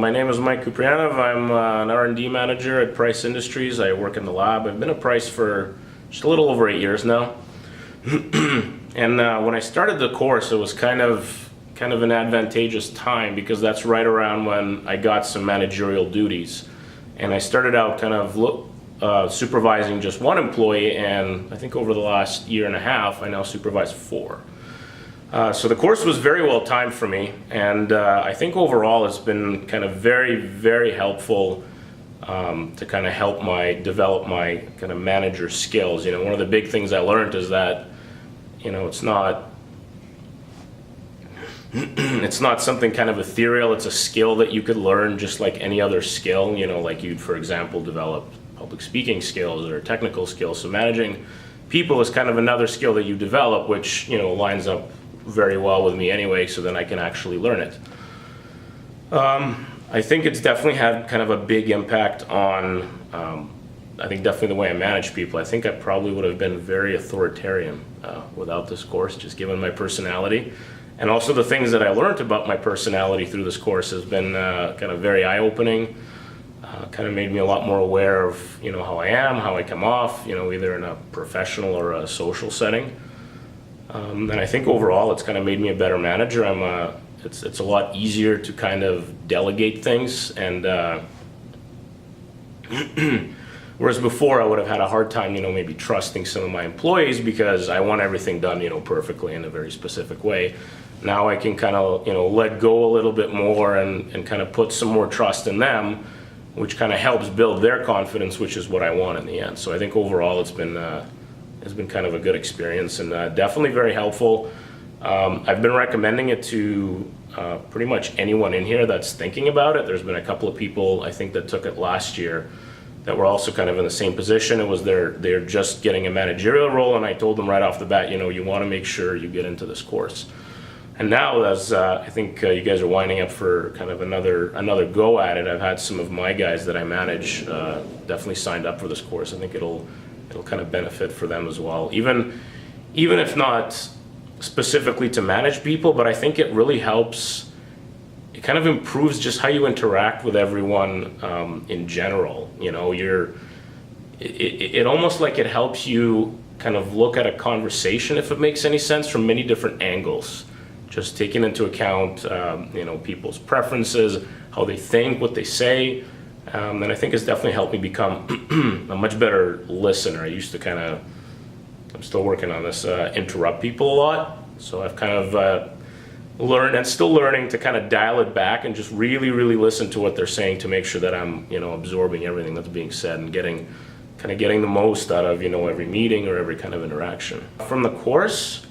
My name is Mike Kuprianov. I'm an R&D manager at Price Industries. I work in the lab. I've been at Price for just a little over 8 years now. And when I started the course, it was kind of an advantageous time because that's right around when I got some managerial duties. And I started out kind of supervising just one employee, and I think over the last year and a half, I now supervise 4. So the course was very well timed for me, and I think overall it's been kind of very, very helpful to kind of help develop my kind of manager skills. You know, one of the big things I learned is that, you know, it's not something kind of ethereal. It's a skill that you could learn just like any other skill, you know, like you'd, for example, develop public speaking skills or technical skills. So managing people is kind of another skill that you develop, which, you know, lines up very well with me anyway, so then I can actually learn it. I think it's definitely had kind of a big impact on, I think definitely the way I manage people. I think I probably would have been very authoritarian without this course, just given my personality. And also the things that I learned about my personality through this course has been kind of very eye-opening. Kind of made me a lot more aware of, you know, how I am, how I come off, you know, either in a professional or a social setting. And I think overall it's kind of made me a better manager. It's a lot easier to kind of delegate things, and whereas before I would have had a hard time, you know, maybe trusting some of my employees because I want everything done, you know, perfectly in a very specific way. Now I can kind of, you know, let go a little bit more and kind of put some more trust in them, which kind of helps build their confidence, which is what I want in the end. So I think overall it's been kind of a good experience, and definitely very helpful. I've been recommending it to pretty much anyone in here that's thinking about it. There's been a couple of people, I think, that took it last year that were also kind of in the same position. It was they're just getting a managerial role, and I told them right off the bat, you know, you want to make sure you get into this course. And now, as I think you guys are winding up for kind of another go at it, I've had some of my guys that I manage definitely signed up for this course. I think it'll kind of benefit for them as well, even if not specifically to manage people, but I think it really helps. It kind of improves just how you interact with everyone in general. You know, it almost like it helps you kind of look at a conversation, if it makes any sense, from many different angles. Just taking into account, you know, people's preferences, how they think, what they say. And I think it's definitely helped me become a much better listener. I used to I'm still working on this, interrupt people a lot. So I've kind of learned, and still learning, to kind of dial it back and just really, really listen to what they're saying to make sure that I'm, you know, absorbing everything that's being said and getting the most out of, you know, every meeting or every kind of interaction. From the course,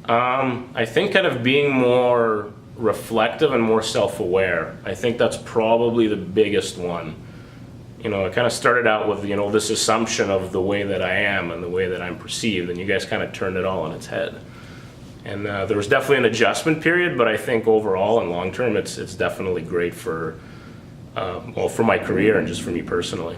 I think kind of being more reflective and more self-aware. I think that's probably the biggest one. You know, I kind of started out with, you know, this assumption of the way that I am and the way that I'm perceived, and you guys kind of turned it all on its head. And there was definitely an adjustment period, but I think overall and long term, it's definitely great for, well, for my career and just for me personally.